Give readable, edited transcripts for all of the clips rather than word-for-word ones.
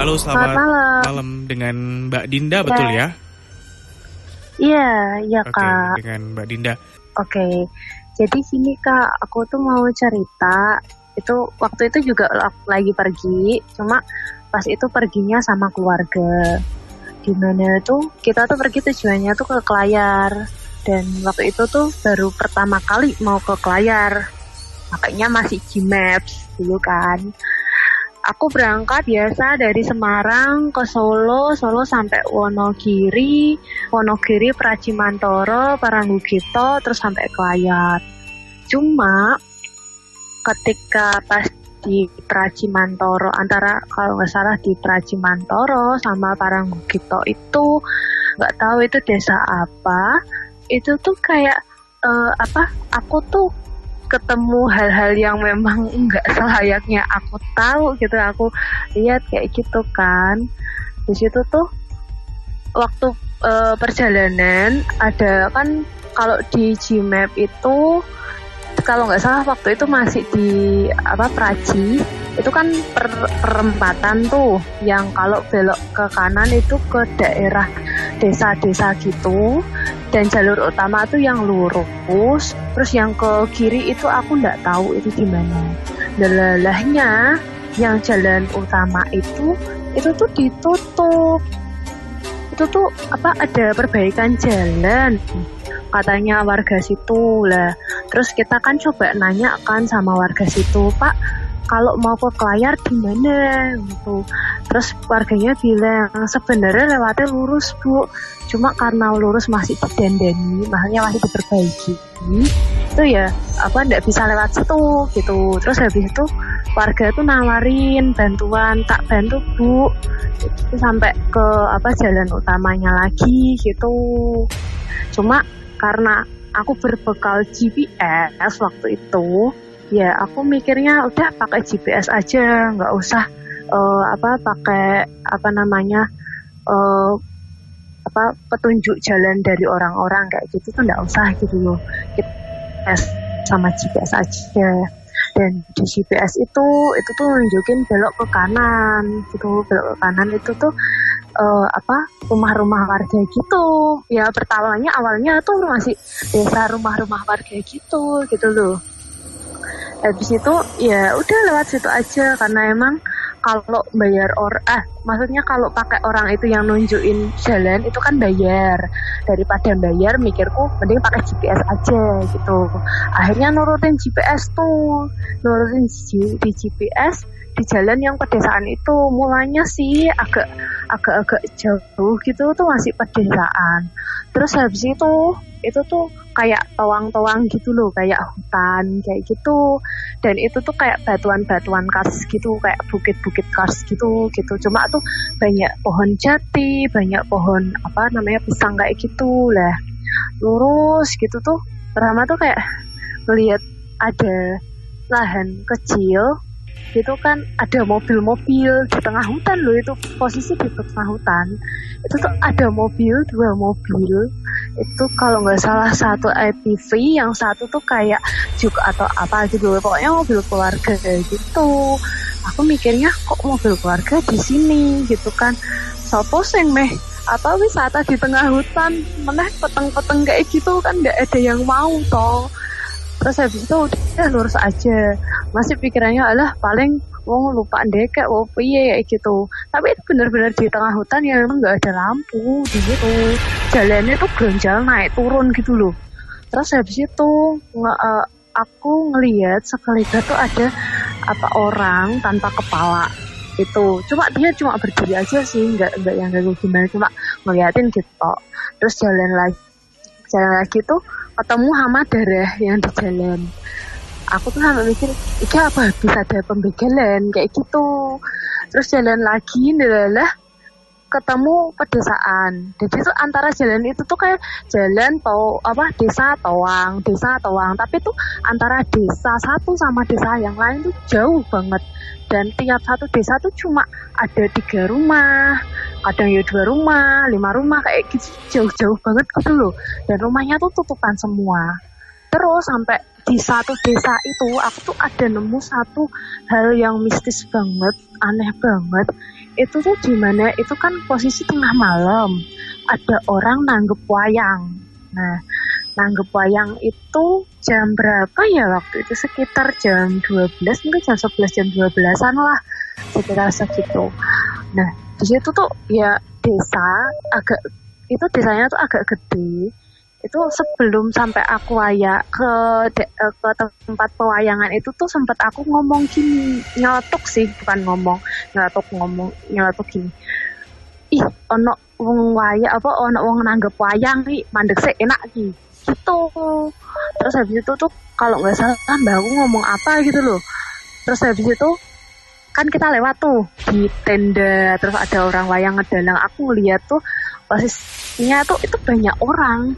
Halo, Selamat selamat malam. malam dengan Mbak Dinda, betul Ya, ya? iya, iya Oke, Kak. dengan Mbak Dinda. Oke. Jadi gini Kak, aku tuh mau cerita. Itu waktu itu juga lagi pergi, cuma pas itu perginya sama keluarga. Dimana tuh kita tuh pergi tujuannya tuh ke Kelayar. Dan waktu itu tuh baru pertama kali mau ke Kelayar. Makanya masih Gmaps dulu kan. Aku berangkat biasa dari Semarang ke Solo, Solo sampai Wonogiri, Wonogiri Pracimantoro, Paranggugito, terus sampai Kelayar. Cuma ketika pas di Pracimantoro, antara kalau nggak salah di Pracimantoro sama Paranggugito itu nggak tahu itu desa apa, itu tuh kayak apa? Aku tuh ketemu hal-hal yang memang nggak selayaknya aku tahu gitu, aku lihat kayak gitu kan. Di situ tuh waktu perjalanan ada kan, kalau di Gmap itu kalau nggak salah waktu itu masih di apa, Praji, itu kan perempatan tuh yang kalau belok ke kanan itu ke daerah desa-desa gitu, dan jalur utama tuh yang lurus, terus yang ke kiri itu aku nggak tahu itu di mana. Delelahnya yang jalan utama itu tuh ditutup. Itu tuh apa, ada perbaikan jalan katanya warga situ lah. Terus kita kan coba nanya kan sama warga situ, Pak, kalau mau ke Kelayar di mana gitu. Terus warganya bilang sebenarnya lewatnya lurus Bu, cuma karena lurus masih didandani, makanya masih diperbaiki, itu ya apa, nggak bisa lewat situ gitu. Terus habis itu warga tuh nawarin bantuan, tak bantu Bu, itu sampai ke apa, jalan utamanya lagi gitu. Cuma karena aku berbekal GPS waktu itu, ya aku mikirnya udah pakai GPS aja, nggak usah apa, pakai apa namanya, eh, apa, petunjuk jalan dari orang-orang kayak gitu tuh nggak usah gitu loh. Kita sama GPS aja. Dan di GPS itu tuh nunjukin belok ke kanan gitu, belok ke kanan itu tuh apa, rumah-rumah warga gitu. Ya pertamanya awalnya tuh masih desa rumah-rumah warga gitu loh. Habis itu ya udah lewat situ aja, karena emang kalau bayar maksudnya kalau pakai orang itu yang nunjukin jalan itu kan bayar. Daripada bayar, mikirku mending pakai GPS aja gitu. Akhirnya nurutin GPS tuh, nurutin di GPS di jalan yang pedesaan itu. Mulanya sih agak jauh gitu tuh, masih pedesaan. Terus habis itu tuh kayak toang-toang gitu loh, kayak hutan kayak gitu. Dan itu tuh kayak batuan-batuan kars gitu, kayak bukit-bukit kars gitu. Cuma tuh banyak pohon jati, banyak pohon apa namanya, pisang kayak gitu lah. Lurus gitu tuh, pertama tuh kayak ngelihat ada lahan kecil gitu kan, ada mobil-mobil di tengah hutan loh. Itu posisi di tengah hutan, itu tuh ada mobil, dua mobil. Itu kalau nggak salah satu IPV, yang satu tuh kayak juk atau apa gitu, pokoknya mobil keluarga gitu. Aku mikirnya kok mobil keluarga di sini gitu kan, sopo sing meh apa wisata di tengah hutan, meneh peteng-peteng kayak gitu kan, nggak ada yang mau toh. Terus habis itu udah lurus aja, masih pikirannya alah paling wong lupa ndekek wong piye kayak gitu. Tapi itu bener-bener di tengah hutan yang emang nggak ada lampu di situ, jalannya tuh geronjal naik turun gitu loh. Terus habis itu aku ngelihat sekaligus tuh ada apa, orang tanpa kepala itu. Cuma dia berdiri aja sih, nggak yang kayak gimana, cuma ngeliatin gitu. Terus jalan lagi tuh ketemu sama darah yang di jalan. Aku tuh sampai mikir, ini apa bisa ada pembegalan kayak gitu. Terus jalan lagi, adalah ketemu pedesaan. Jadi itu antara jalan itu tuh kayak jalan tau apa, desa Toang, tapi tuh antara desa satu sama desa yang lain tuh jauh banget. Dan tiap satu desa tuh cuma ada 3 rumah, kadang ya 2 rumah, 5 rumah kayak gitu, jauh-jauh banget gitu loh. Dan rumahnya tuh tutupan semua. Terus sampai di satu desa itu aku tuh ada nemu satu hal yang mistis banget, aneh banget. itu tuh di mana itu kan posisi tengah malam, ada orang nanggep wayang. Nah, nanggep wayang itu jam berapa ya waktu itu, sekitar jam 12, mungkin jam 11, jam 12-an lah, sekitar segitu. Nah, di situ tuh ya desa agak, itu desanya tuh agak gede. Itu sebelum sampai aku ke tempat pewayangan itu tuh sempat aku ngomong gini, nyeletuk sih, bukan ngomong, nyeletuk gini. Ih, ono wong wayang apa ono wong nanggep wayang nih, mandek sih enak gitu. Terus habis itu tuh kalau nggak salah mbak aku ngomong apa gitu loh. Terus habis itu kan kita lewat tuh di tenda, terus ada orang wayang ngedalang. Aku lihat tuh posisinya tuh itu banyak orang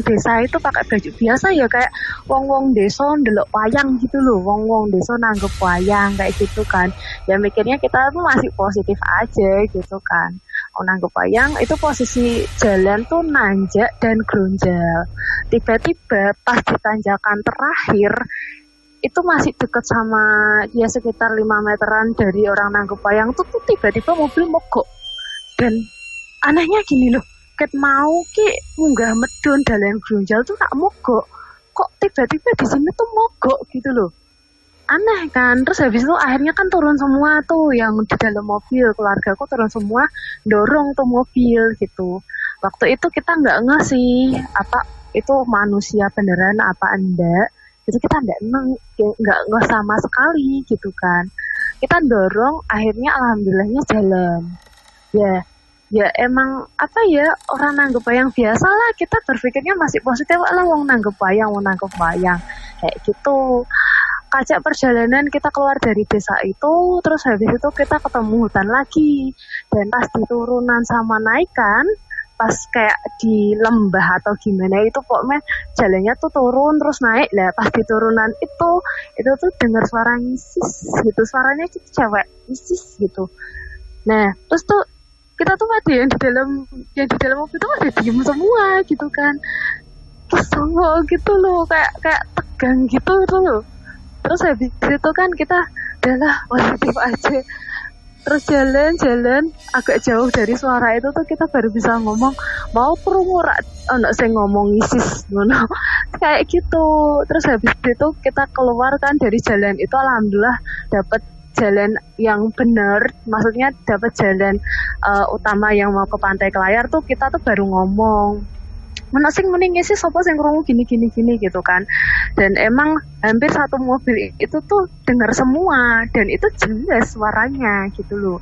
desa itu pakai baju biasa ya, kayak wong desa ndelok wayang gitu loh, wong desa nanggep wayang kayak gitu kan. Ya mikirnya kita tuh masih positif aja gitu kan. Nanggep wayang itu posisi jalan tuh nanjak dan gronjal. Tiba-tiba pas di tanjakan terakhir itu masih deket sama ya sekitar 5 meteran dari orang nanggep wayang tuh tiba-tiba mobil mogok. Dan anehnya gini loh, ket mau ki munggah medun dalan gronjal tuh tak mogok, kok tiba-tiba di sini tuh mogok gitu loh. Aneh kan. Terus habis itu akhirnya kan turun semua tuh yang di dalam mobil, keluargaku turun semua dorong tuh mobil gitu. Waktu itu kita nggak ngeh sih apa itu manusia beneran apa enggak, itu kita nggak ngeh sama sekali gitu kan. Kita dorong, akhirnya alhamdulillahnya jalan. Ya emang apa ya, orang nanggep wayang biasa lah, kita berpikirnya masih positif lah, wong nanggep wayang kayak gitu. Kacak perjalanan kita keluar dari desa itu, terus habis itu kita ketemu hutan lagi. Dan pas di turunan sama naikan, pas kayak di lembah atau gimana itu pokoknya jalannya tuh turun terus naik lah. Pas di turunan itu tuh dengar suara ngisis gitu, suaranya itu cewek ngisis gitu. Nah terus tuh kita tuh ada yang di dalam mobil tuh ada diem semua gitu kan, kesel gitu loh, kayak tegang gitu loh. Terus habis itu kan kita adalah positif aja, terus jalan agak jauh dari suara itu tuh kita baru bisa ngomong, mau krungu ora ono sing ngomong isis ngono kayak gitu. Terus habis itu kita keluar kan dari jalan itu, alhamdulillah dapat jalan yang benar, maksudnya dapat jalan utama yang mau ke Pantai Kelayar tuh. Kita tuh baru ngomong, mana sing mending sih sopo sing krungu gini gitu kan. Dan emang hampir satu mobil itu tuh dengar semua dan itu jelas suaranya gitu loh.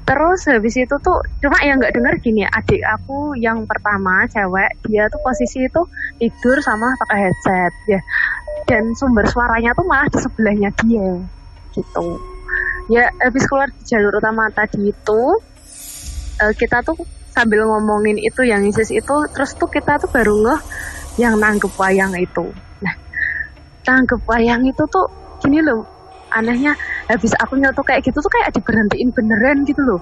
Terus habis itu tuh cuma yang nggak dengar gini, adik aku yang pertama cewek, dia tuh posisi itu tidur sama pakai headset ya, dan sumber suaranya tuh malah di sebelahnya dia gitu. Ya habis keluar di jalur utama tadi itu kita tuh sambil ngomongin itu yang ISIS itu, terus tuh kita tuh baru ngeh yang nanggep wayang itu. Nah, nanggep wayang itu tuh gini loh, anehnya habis aku nyoto kayak gitu tuh kayak diberhentiin beneran gitu loh.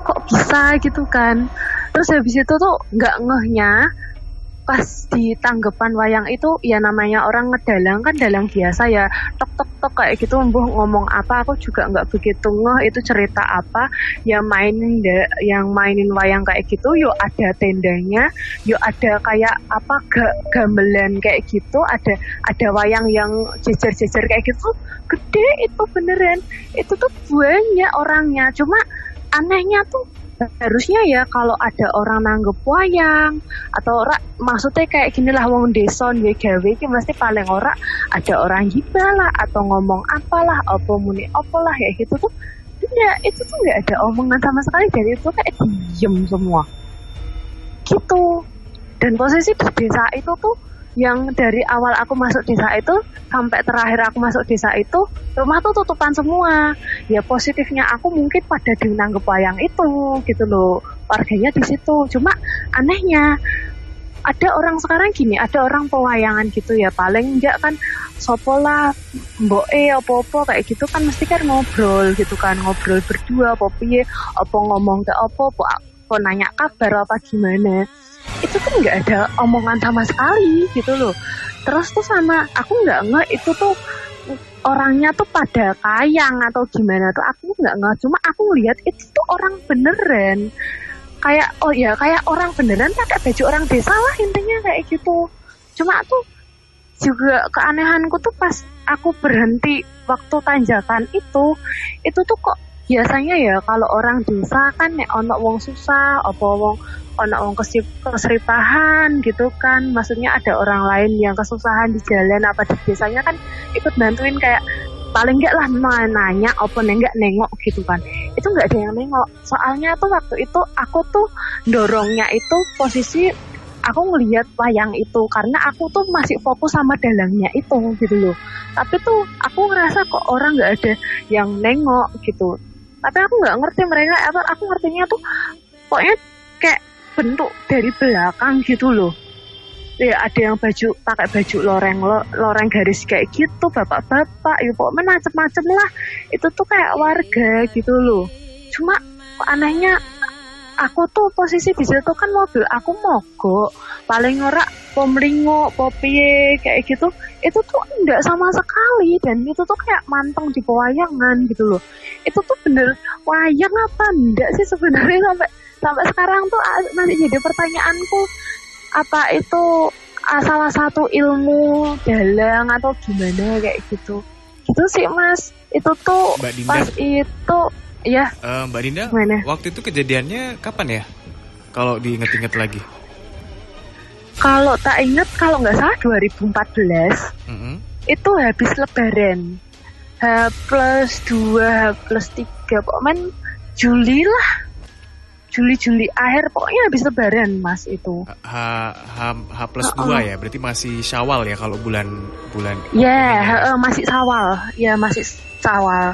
Kok bisa gitu kan. Terus habis itu tuh nggak ngehnya pas di tanggapan wayang itu, ya namanya orang ngedalang kan dalang biasa ya, tok kayak gitu, mbuh ngomong apa aku juga nggak begitu ngeh itu cerita apa. Ya yang mainin wayang kayak gitu, yuk ada tendanya, yuk ada kayak apa gamelan kayak gitu, ada wayang yang jejer kayak gitu, gede itu beneran, itu tuh banyak orangnya. Cuma anehnya tuh harusnya ya kalau ada orang nanggep wayang atau ora, maksudnya kayak gini lah, wong desa duwe gawe iki mesti paling ora ada orang gibah lah atau ngomong apalah apa muni apalah ya gitu tuh. Ya itu tuh nggak ada omongan sama sekali, dari itu kayak diem semua gitu. Dan posisi di desa itu tuh yang dari awal aku masuk desa itu sampai terakhir aku masuk desa itu, rumah tuh tutupan semua. Ya positifnya aku mungkin pada di nanggep wayang itu gitu loh, warganya di situ. Cuma anehnya ada orang sekarang gini, ada orang pewayangan gitu ya, paling enggak kan sopo lah mboke apa-apa kayak gitu kan mesti kan ngobrol gitu kan, ngobrol berdua apa piye, apa ngomong ke apa nanya kabar apa gimana. Itu tuh nggak ada omongan sama sekali gitu loh. Terus tuh sama aku nggak itu tuh orangnya tuh pada kayang atau gimana tuh aku nggak ngeh, cuma aku lihat itu tuh orang beneran, kayak oh ya kayak orang beneran pakai baju orang desa lah intinya kayak gitu. Cuma tuh juga keanehanku tuh pas aku berhenti waktu tanjakan itu tuh kok biasanya ya kalau orang desa kan nek ono wong susah apa wong ono wong keseripahan gitu kan, maksudnya ada orang lain yang kesusahan di jalan apa di desanya kan ikut bantuin, kayak paling enggak lah nanya apa enggak nengok gitu kan. Itu enggak ada yang nengok, soalnya tuh waktu itu aku tuh dorongnya itu posisi aku ngelihat wayang itu karena aku tuh masih fokus sama dalangnya itu gitu loh. Tapi tuh aku ngerasa kok orang nggak ada yang nengok gitu. Tapi aku nggak ngerti mereka apa, aku ngertinya tuh pokoknya kayak bentuk dari belakang gitu loh. Ya ada yang pakai baju loreng garis kayak gitu, bapak-bapak, ya pokoknya macem-macem lah. Itu tuh kayak warga gitu loh. Cuma anehnya aku tuh posisi di situ kan mobil aku mogok, paling ora pomlingo, popie kayak gitu. Itu tuh enggak sama sekali, dan itu tuh kayak manteng di pewayangan gitu loh. Itu tuh bener wayang apa enggak sih sebenarnya, sampai sekarang tuh masih jadi pertanyaanku, apa itu salah satu ilmu dalang atau gimana kayak gitu. Gitu sih Mas. Itu tuh pas itu ya. Mbak Dinda, gimana? waktu itu kejadiannya kapan ya? Kalau diinget-inget lagi. Kalau tak inget, kalau nggak salah 2014. Itu habis Lebaran. H+2, H+3, pokoknya Juli lah. Juli akhir, pokoknya habis Lebaran Mas itu. H+2 ya, berarti masih Syawal ya kalau bulan. Ya, masih Syawal. Ya masih Syawal.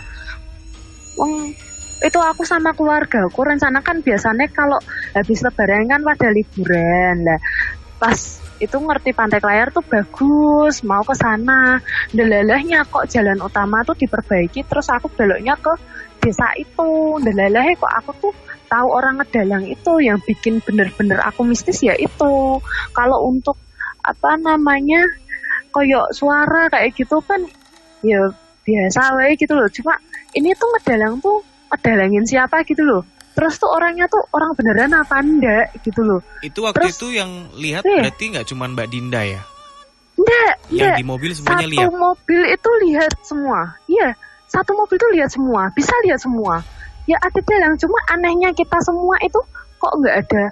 Itu aku sama keluarga aku rencana kan biasanya kalau habis Lebaran kan pada liburan lah. Pas itu ngerti Pantai Klayar tuh bagus, mau ke sana. Delalahnya kok jalan utama tuh diperbaiki, terus aku beloknya ke desa itu. Delalahnya kok aku tuh tahu orang ngedalang itu, yang bikin bener-bener aku mistis ya itu. Kalau untuk apa namanya koyok suara kayak gitu kan ya biasa wae gitu loh. Cuma ini tuh ngedalang tuh ngedalangin siapa gitu loh. Terus tuh orangnya tuh orang beneran apa enggak gitu loh. Itu waktu itu yang lihat berarti nggak cuma Mbak Dinda ya? Enggak. Yang di mobil semuanya lihat? Satu mobil itu lihat semua. Iya, satu mobil itu lihat semua. Bisa lihat semua. Ya ada dalang, cuma anehnya kita semua itu kok nggak ada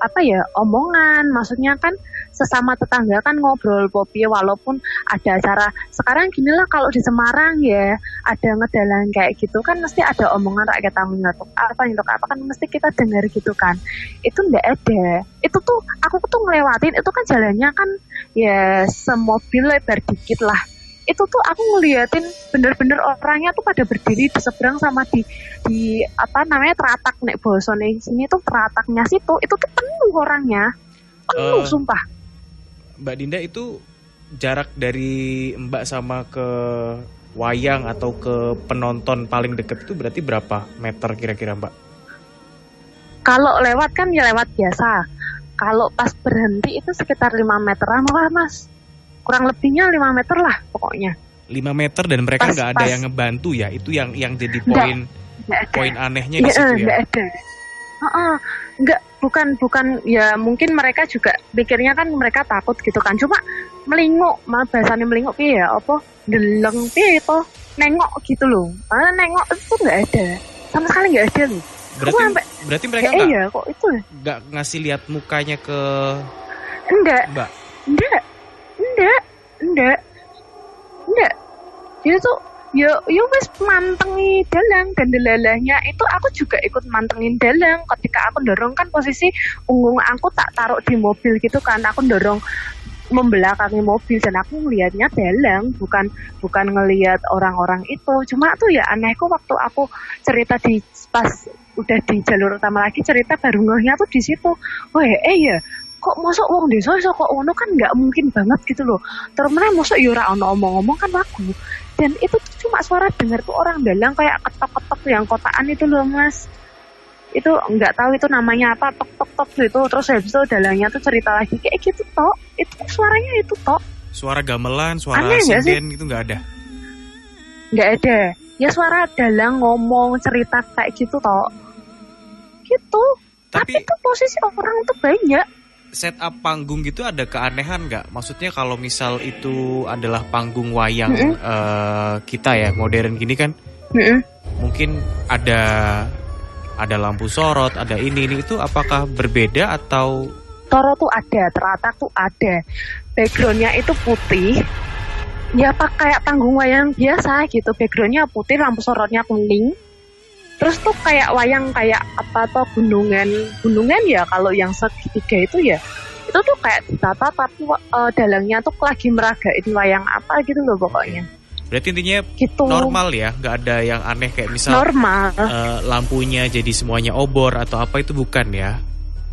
apa ya omongan. Maksudnya kan sesama tetangga kan ngobrol popi, walaupun ada acara sekarang gini lah, kalau di Semarang ya ada ngedalang kayak gitu kan mesti ada omongan rakyat ngetuk apa kan mesti kita dengar gitu kan. Itu nggak ada. Itu tuh aku tuh ngelewatin itu kan jalannya kan ya semobil lebar dikit lah. Itu tuh aku ngeliatin bener-bener orangnya tuh pada berdiri di seberang sama di apa namanya teratak nek bosone sini tuh terataknya situ itu tuh penuh orangnya, penuh sumpah. Mbak Dinda itu jarak dari Mbak sama ke wayang atau ke penonton paling deket itu berarti berapa meter kira-kira Mbak? Kalau lewat kan ya lewat biasa. Kalau pas berhenti itu sekitar 5 meteran lah Mas. Kurang lebihnya 5 meter lah pokoknya. 5 meter dan mereka nggak ada yang ngebantu ya? Itu yang jadi poin anehnya di situ ya? Nggak ada. Enggak, bukan ya mungkin mereka juga pikirnya kan mereka takut gitu kan. Cuma melinguk, bahasanya melinguk piye ya, apa deleng piye itu nengok gitu loh. Karena nengok itu nggak ada. Sama sekali nggak ada loh. Berarti mereka nggak ngasih lihat mukanya ke enggak. Mbak? Enggak. Itu tuh ya wes mantengi dalang, dan delalahnya itu aku juga ikut mantengin dalang. Ketika aku dorong kan posisi punggung aku tak taruh di mobil gitu kan, aku dorong membelakangi mobil dan aku ngelihatnya dalang, bukan ngelihat orang-orang itu. Cuma tuh ya anehku waktu aku cerita di pas udah di jalur utama lagi cerita baru ngehnya tuh di situ. Ya kok mosok wong desa iso kok ngono kan nggak mungkin banget gitu loh. Terus meneh mosok ya ora ono omong-omong kan lagu. Dan itu tuh cuma suara dengar tuh orang dalang kayak ketok-ketok yang kotaan itu loh Mas. Itu nggak tahu itu namanya apa, tok-tok-tok gitu. Terus habis itu dalangnya tuh cerita lagi kayak gitu tok. Itu suaranya itu tok. Suara gamelan, suara sinden gitu nggak ada? nggak ada. Ya suara dalang ngomong cerita kayak gitu toh. Gitu. Tapi itu posisi orang tuh banyak. Setup panggung gitu ada keanehan nggak? Maksudnya kalau misal itu adalah panggung wayang kita ya modern gini kan, mungkin ada lampu sorot, ada ini itu apakah berbeda atau? Toro tuh ada, teratak tuh ada. Backgroundnya itu putih. Ya kayak panggung wayang biasa gitu. Backgroundnya putih, lampu sorotnya kuning. Terus tuh kayak wayang kayak apa toh gunungan ya kalau yang segitiga itu ya itu tuh kayak ditata tapi dalangnya tuh lagi meragain wayang apa gitu loh pokoknya. Berarti intinya gitu. Normal ya, nggak ada yang aneh kayak misal normal. Lampunya jadi semuanya obor atau apa itu bukan ya?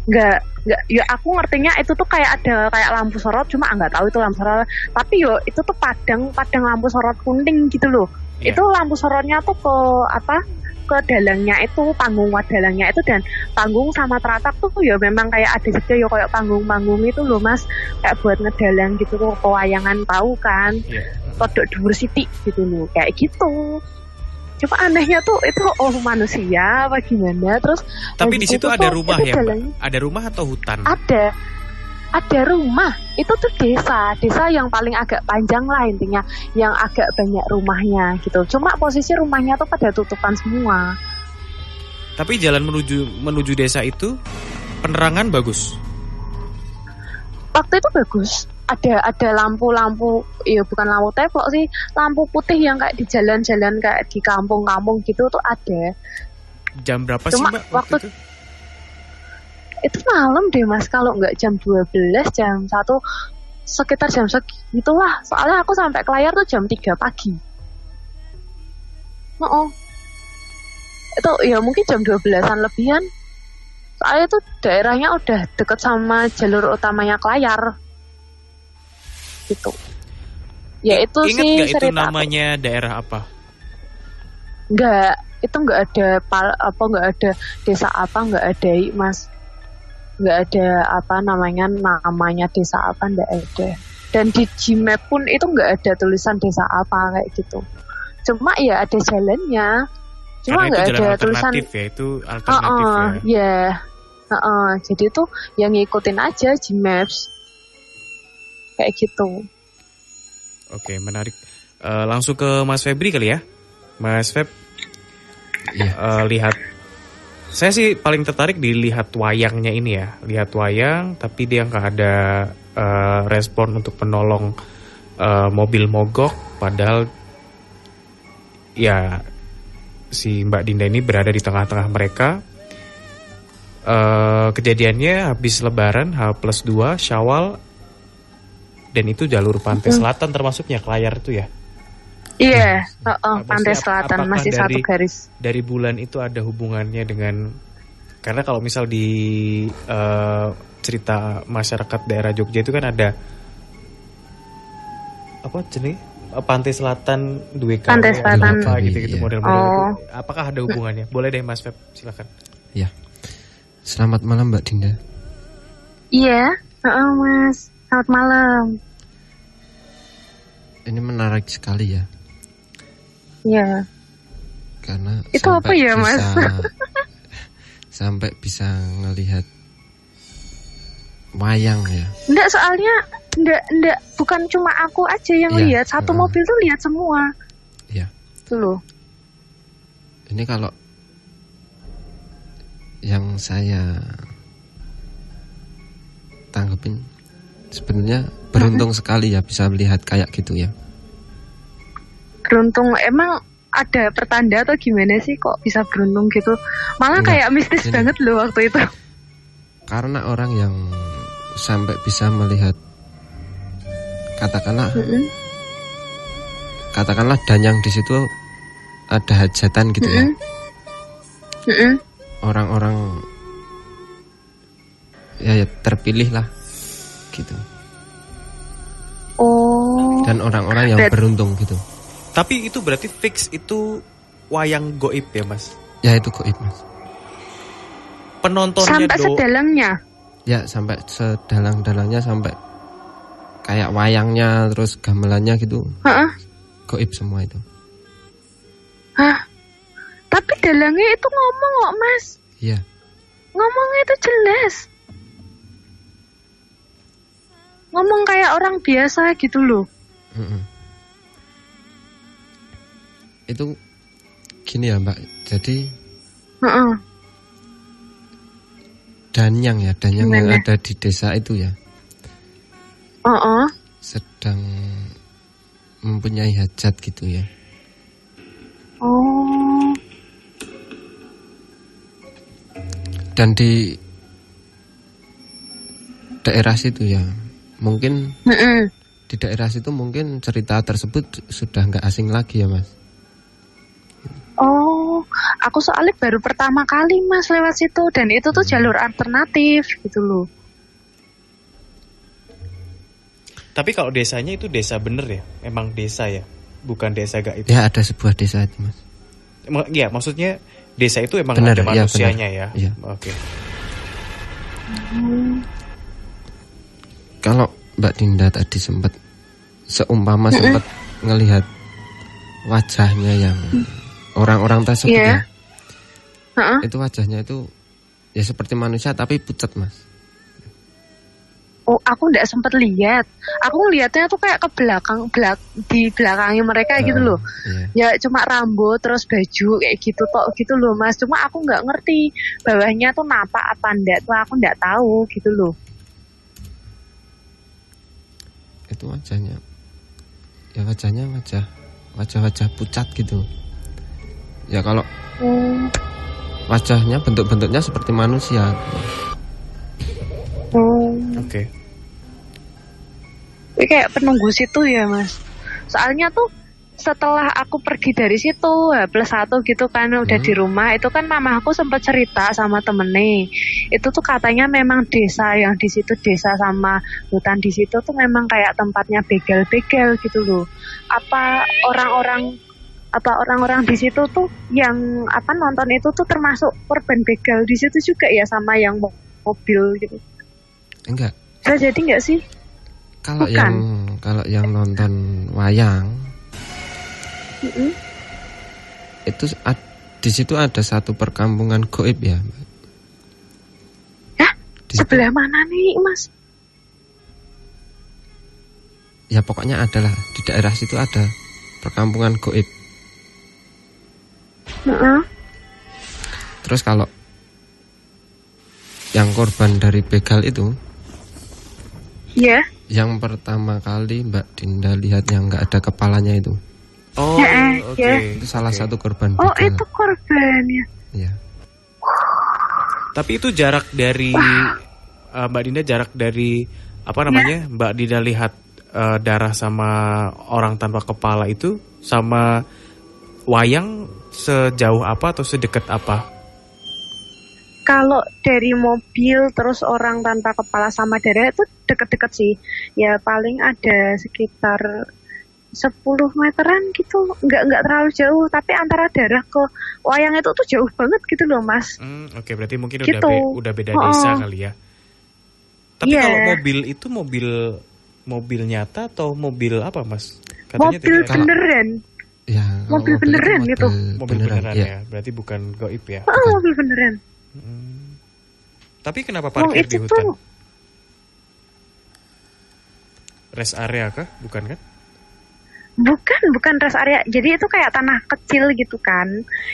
Nggak ya aku ngertinya itu tuh kayak ada kayak lampu sorot cuma nggak tahu itu lampu sorot tapi yo itu tuh padang lampu sorot kuning gitu loh. Itu lampu sorotnya tuh ke dalangnya itu, panggung dalangnya itu dan panggung sama teratak tuh ya memang kayak ada juga ya kayak panggung itu loh Mas, kayak buat ngedalang gitu loh, pewayangan tahu kan, kodok dhuwur sithik gitu loh, kayak gitu. Cuma anehnya tuh itu manusia apa gimana terus. Tapi di situ ada rumah ya, Mbak? Ada rumah atau hutan? Ada rumah, itu tuh desa yang paling agak panjang lah intinya, yang agak banyak rumahnya gitu. Cuma posisi rumahnya tuh pada tutupan semua. Tapi jalan menuju desa itu penerangan bagus. Waktu itu bagus, ada lampu-lampu, ya bukan lampu tepok sih, lampu putih yang kayak di jalan-jalan kayak di kampung-kampung gitu tuh ada. Jam berapa Cuma sih Mbak waktu itu? Itu malam deh Mas, kalau nggak jam 12, jam 1, sekitar jam segitulah. Soalnya aku sampai ke layar tuh jam 3 pagi. Itu ya mungkin jam 12-an lebihan. Soalnya itu daerahnya udah deket sama jalur utamanya ke layar. Gitu. Ya itu Ingat sih nggak itu cerita namanya daerah apa? Nggak, itu nggak ada nggak ada desa apa, nggak ada Mas. Nggak ada namanya desa apa, nggak ada. Dan di Gmap pun itu nggak ada tulisan desa apa kayak gitu. Cuma ya ada jalannya, cuma nggak ada tulisan. Ya, itu alternatif ya. Jadi tuh yang ngikutin aja Gmaps kayak gitu. Oke, menarik. Langsung ke Mas Febri kali ya, Mas Feb. Lihat. Saya sih paling tertarik dilihat wayangnya ini ya. Lihat wayang tapi dia nggak ada respon untuk menolong mobil mogok. Padahal ya si Mbak Dinda ini berada di tengah-tengah mereka. Kejadiannya habis Lebaran H+2 Syawal. Dan itu jalur pantai selatan termasuknya ke layar itu ya. Iya, pantai selatan masih satu garis. Dari bulan itu ada hubungannya dengan, karena kalau misal di cerita masyarakat daerah Jogja itu kan ada pantai selatan duwe pantai selatan apa gitu model-model itu. Apakah ada hubungannya? Boleh deh Mas Feb, silakan. Ya. Selamat malam Mbak Dinda. Iya, Mas. Selamat malam. Ini menarik sekali ya. Iya. Karena itu apa ya Mas? Sampai bisa ngelihat wayang ya. Enggak, soalnya enggak bukan cuma aku aja yang lihat, satu mobil tuh lihat semua. Iya. Itu loh. Ini kalau yang saya tanggepin sebenarnya beruntung sekali ya bisa melihat kayak gitu ya. Beruntung, emang ada pertanda atau gimana sih kok bisa beruntung gitu? Malah kayak mistis banget loh waktu itu. Karena orang yang sampai bisa melihat katakanlah danyang di situ ada hajatan gitu ya. Orang-orang ya terpilih lah gitu. Dan orang-orang yang beruntung gitu. Tapi itu berarti fix itu wayang goib ya Mas? Ya itu goib Mas. Penontonnya sampai sedalangnya? Ya sampai sedalang-dalangnya, sampai kayak wayangnya terus gamelannya gitu. Goib semua itu. Hah? Tapi dalangnya itu ngomong kok Mas. Iya. Ngomongnya itu jelas. Ngomong kayak orang biasa gitu loh. Itu gini ya Mbak, jadi Danyang yang ada di desa itu ya, sedang mempunyai hajat gitu ya. Oh. Dan di daerah situ ya, mungkin di daerah situ mungkin cerita tersebut sudah nggak asing lagi ya Mas. Oh, aku soalnya baru pertama kali Mas lewat situ, dan itu tuh jalur alternatif gitu loh. Tapi kalau desanya itu desa bener ya, emang desa ya, bukan desa gaib. Ya ada sebuah desa itu Mas. Ya maksudnya desa itu emang bener, ada manusianya ya. Ya. Oke. Kalau Mbak Dinda tadi sempat ngelihat wajahnya yang orang-orang tersebut ya. Itu wajahnya itu ya seperti manusia tapi pucat Mas. Oh, aku nggak sempet lihat. Aku ngelihatnya tuh kayak ke belakang, di belakangnya mereka gitu loh. Iya. Ya cuma rambut terus baju kayak gitu tok gitu loh Mas. Cuma aku nggak ngerti bawahnya tuh napak apa enggak tuh, aku nggak tahu gitu loh. Itu wajahnya. Ya wajahnya wajah pucat gitu. Ya kalau wajahnya bentuk-bentuknya seperti manusia. Oke. Ini kayak penunggu situ ya Mas. Soalnya tuh setelah aku pergi dari situ +1 gitu kan udah di rumah, itu kan mama aku sempat cerita sama temennya. Itu tuh katanya memang desa yang di situ, desa sama hutan di situ tuh memang kayak tempatnya begal-begal gitu loh. Apa orang-orang di situ tuh yang nonton itu tuh termasuk korban begal di situ juga ya, sama yang mobil gitu. Enggak. Bisa jadi enggak sih? Kalau yang nonton wayang itu di situ ada satu perkampungan gaib ya. Hah? Sebelah mana nih Mas? Ya pokoknya adalah di daerah situ ada perkampungan gaib. Terus kalau yang korban dari begal itu, yang pertama kali Mbak Dinda lihat yang nggak ada kepalanya itu. Oh, Itu salah satu korban begal. Oh, itu korban ya. Iya. Tapi itu jarak dari Mbak Dinda, jarak dari Mbak Dinda lihat darah sama orang tanpa kepala itu sama wayang sejauh apa atau sedekat apa? Kalau dari mobil terus orang tanpa kepala sama darah itu deket-deket sih. Ya paling ada sekitar 10 meteran gitu. Enggak terlalu jauh, tapi antara darah ke wayang itu tuh jauh banget gitu loh Mas. Oke, berarti mungkin gitu. udah beda desa kali ya. Tapi kalau mobil itu mobil nyata atau mobil apa Mas? Katanya mobil beneran. Ya, mobil beneran gitu. Mobil beneran ya. Berarti bukan gaib ya. Mobil beneran. Tapi kenapa parkir di hutan? Rest area kah? Bukan kan? Bukan rest area. Jadi itu kayak tanah kecil gitu kan.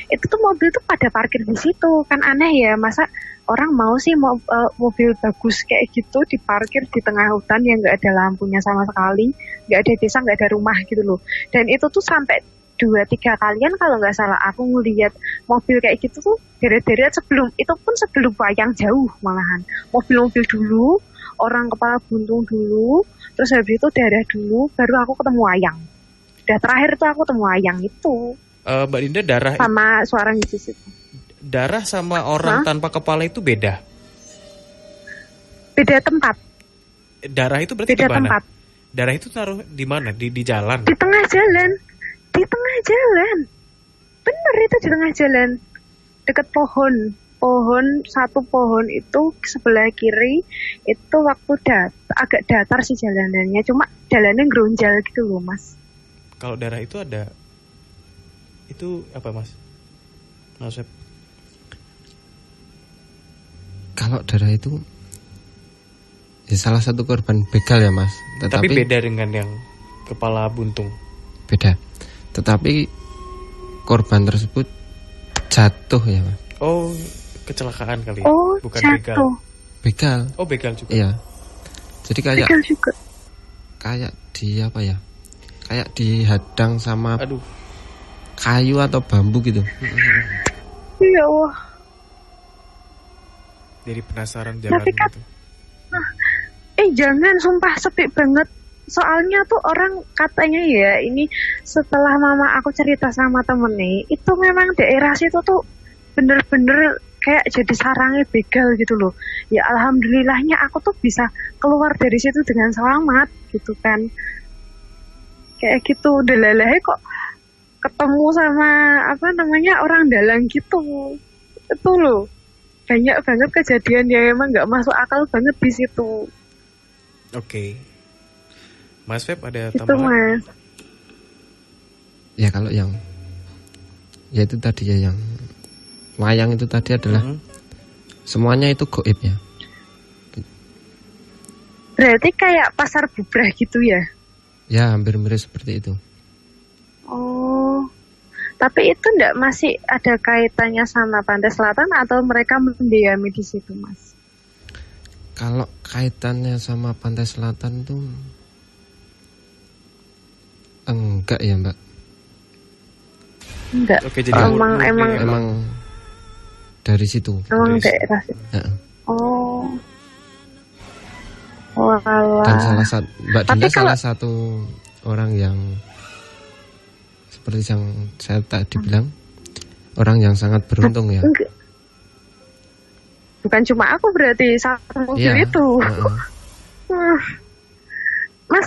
Itu tuh mobil tuh pada parkir di situ. Kan aneh ya, masa orang mau sih mobil bagus kayak gitu diparkir di tengah hutan yang nggak ada lampunya sama sekali, nggak ada desa, nggak ada rumah gitu loh. Dan itu tuh sampai 2-3 kalian kalau nggak salah aku ngelihat mobil kayak gitu tuh deret-deret sebelum wayang jauh malahan. Mobil-mobil dulu, orang kepala buntung dulu, terus habis itu darah dulu, baru aku ketemu wayang. Udah terakhir tuh aku ketemu wayang itu. Mbak Dinda, darah sama suara Yesus itu. Darah sama orang tanpa kepala itu beda? Beda tempat. Darah itu berarti beda di mana? Tempat. Darah itu taruh di mana? Di jalan? Di tengah jalan. Di tengah jalan. Bener itu di tengah jalan. Dekat pohon. Satu pohon itu sebelah kiri itu waktu agak datar sih jalanannya. Cuma jalannya geronjal gitu loh Mas. Kalau darah itu ada itu apa Mas? Mas Web? Kalau darah itu ya salah satu korban begal ya Mas. Tapi beda dengan yang kepala buntung. Beda. Tetapi korban tersebut jatuh ya Mas. Oh, kecelakaan kali ya? Oh, bukan jatuh. Begal. Oh, begal juga. Iya. Jadi kayak begal juga. Kayak di apa ya? Kayak dihadang sama kayu atau bambu gitu. Ya Allah. Jadi penasaran jalan kan, gitu. Jangan, sumpah sepi banget. Soalnya tuh orang katanya ya, ini setelah mama aku cerita sama temen nih, itu memang daerah situ tuh bener-bener kayak jadi sarangnya begal gitu loh. Ya alhamdulillahnya aku tuh bisa keluar dari situ dengan selamat gitu kan. Kayak gitu, delalahnya kok ketemu sama orang dalang gitu. Itu loh. Banyak banget kejadian yang emang nggak masuk akal banget di situ. Oke. Mas Feb ada gitu, tambahan? Mas. Ya kalau yang ya itu tadi ya, yang wayang itu tadi adalah semuanya itu goib ya. Berarti kayak pasar bubrah gitu ya? Ya hampir mirip seperti itu. Oh, tapi itu enggak masih ada kaitannya sama Pantai Selatan atau mereka mendiami di situ, Mas? Kalau kaitannya sama Pantai Selatan tuh enggak ya Mbak. Enggak. Oke, jadi emang dari situ. Emang daerah situ. Oh. Walah. Dan Mbak Dinda salah satu orang yang seperti yang saya tadi bilang, orang yang sangat beruntung ya. Bukan cuma aku berarti satu mobil itu. Mas,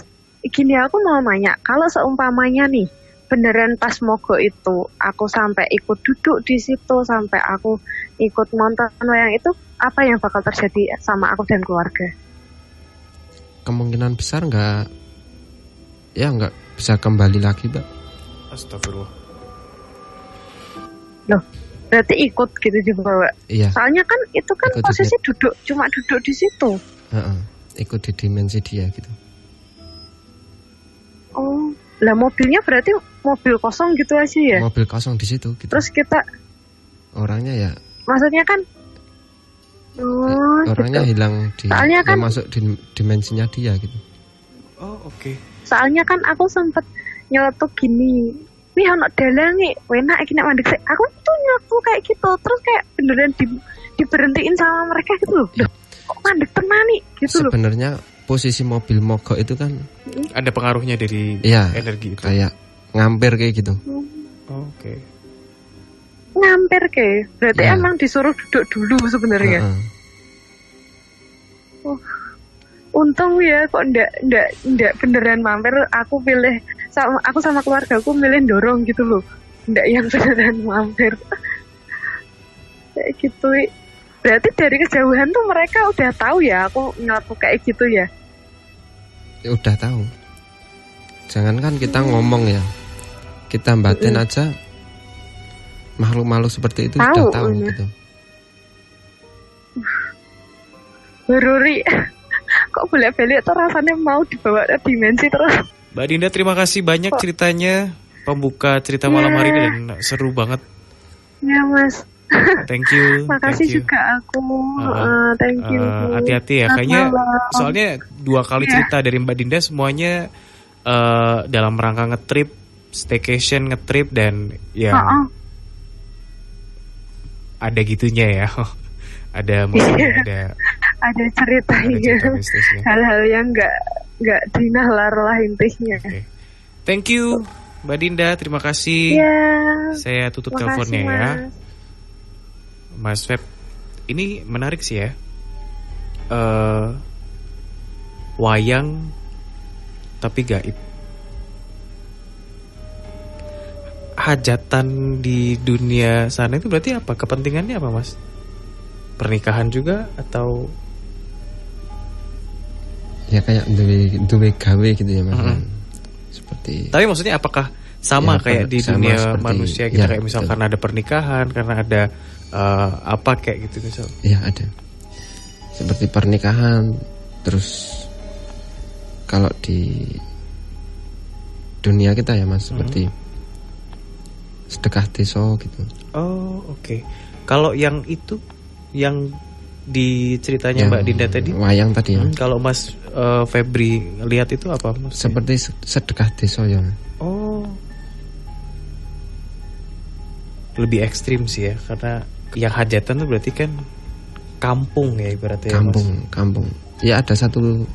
gini aku mau nanya, kalau seumpamanya nih beneran pas mogok itu aku sampai ikut duduk di situ, sampai aku ikut nonton wayang itu, apa yang bakal terjadi sama aku dan keluarga? Kemungkinan besar nggak bisa kembali lagi, Mbak. Astagfirullah. Loh, berarti ikut gitu juga, Mbak? Iya. Soalnya kan itu kan ikut posisi duduk, cuma duduk di situ. Ikut di dimensi dia gitu. Oh, lah mobilnya berarti mobil kosong gitu aja ya? Mobil kosong di situ gitu. Terus kita orangnya ya? Maksudnya kan orangnya gitu. Hilang soalnya kan masuk di dimensinya dia gitu. Oh, oke. Soalnya kan aku sempet nyeletuk gini, wih anak dalang nih, enak iki nek mandek sik. Aku tuh nyeletuk kayak gitu, terus kayak beneran diberhentiin sama mereka gitu loh. Loh, kok mandek tenan nih gitu loh. Sebenarnya posisi mobil mogok itu kan ada pengaruhnya dari energi itu. Kayak ngamper kayak gitu. Oke. Ngamper kayak, berarti emang disuruh duduk dulu sebenarnya. Untung ya kok ndak beneran mampir. Aku sama keluargaku milih dorong gitu loh, ndak yang beneran mampir. Kayak gitu. Berarti dari kejauhan tuh mereka udah tahu ya aku ngelaku kayak gitu ya? Ya udah tahu. Jangankan kita ngomong ya, kita batin aja makhluk-makhluk seperti itu udah tahu gitu. Beruri. Kok bolak-balik tuh rasanya mau dibawa ke dimensi terus. Mbak Dinda, terima kasih banyak ceritanya, pembuka cerita malam hari ini, dan seru banget. Ya Mas. Thank you. Makasih juga aku. Thank you. Hati-hati ya, kayaknya soalnya 2 kali cerita dari Mbak Dinda semuanya dalam rangka ngetrip, staycation, ngetrip, dan ya ada gitunya ya. Ada maksudnya ada ceritanya, hal-hal yang nggak dinalar lah intinya. Okay. Thank you Mbak Dinda, terima kasih. Saya tutup teleponnya ya. Mas Feb, ini menarik sih ya. Wayang tapi gaib. Hajatan di dunia sana itu berarti apa? Kepentingannya apa, Mas? Pernikahan juga atau ya kayak duwe gawe gitu ya Mas. Seperti. Tapi maksudnya apakah sama kayak di dunia seperti, manusia kita ya, kayak misal karena ada pernikahan, karena ada apa kayak gitu misal. Iya ada. Seperti pernikahan, terus kalau di dunia kita ya Mas seperti sedekah desa gitu. Oh oke. Kalau yang itu yang di ceritanya Mbak Dinda tadi, wayang tadi ya. Kalau Mas Febri lihat itu apa Mas? Seperti sedekah desa ya. Oh. Lebih ekstrim sih ya, karena yang hajatan tuh berarti kan kampung ya ibaratnya. Kampung. Ya ada satu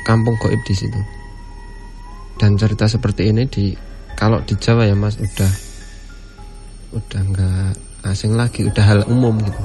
kampung gaib di situ. Dan cerita seperti ini kalau di Jawa ya Mas udah nggak asing lagi, udah hal umum gitu.